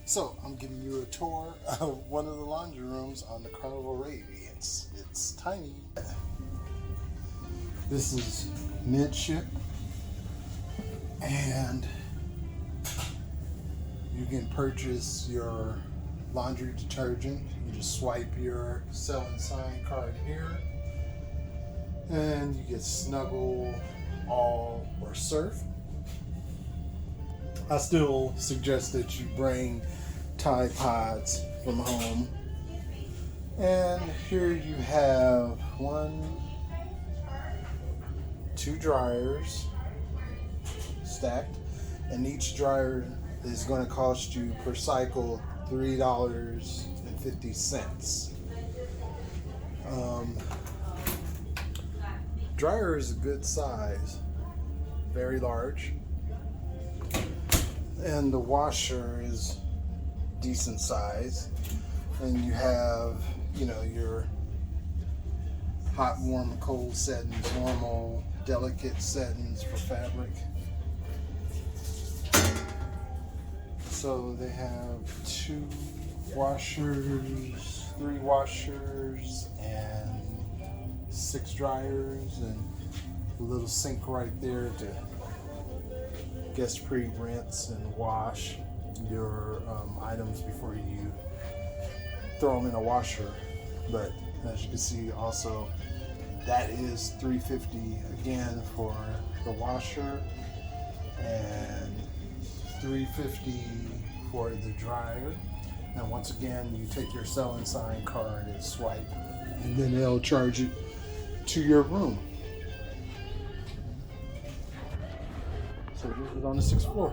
So I'm giving you a tour of one of the laundry rooms on the Carnival Radiance. It's tiny. This is midship, and you can purchase your laundry detergent. You just swipe your sell and sign card here, and you get Snuggle, All, or Surf. I still suggest that you bring Tide Pods from home. And here you have 2 dryers stacked, and each dryer is going to cost you per cycle $3.50. Dryer is a good size, very large. And the washer is decent size, and you have, your hot, warm, cold settings, normal, delicate settings for fabric. So they have 2 washers, 3 washers, and 6 dryers, and a little sink right there to guest pre-rinse and wash your items before you throw them in a washer. But as you can see, also that is $3.50 again for the washer, and $3.50 for the dryer. And once again, you take your sell and sign card and swipe, and then they'll charge it to your room. So this is on the 6th floor.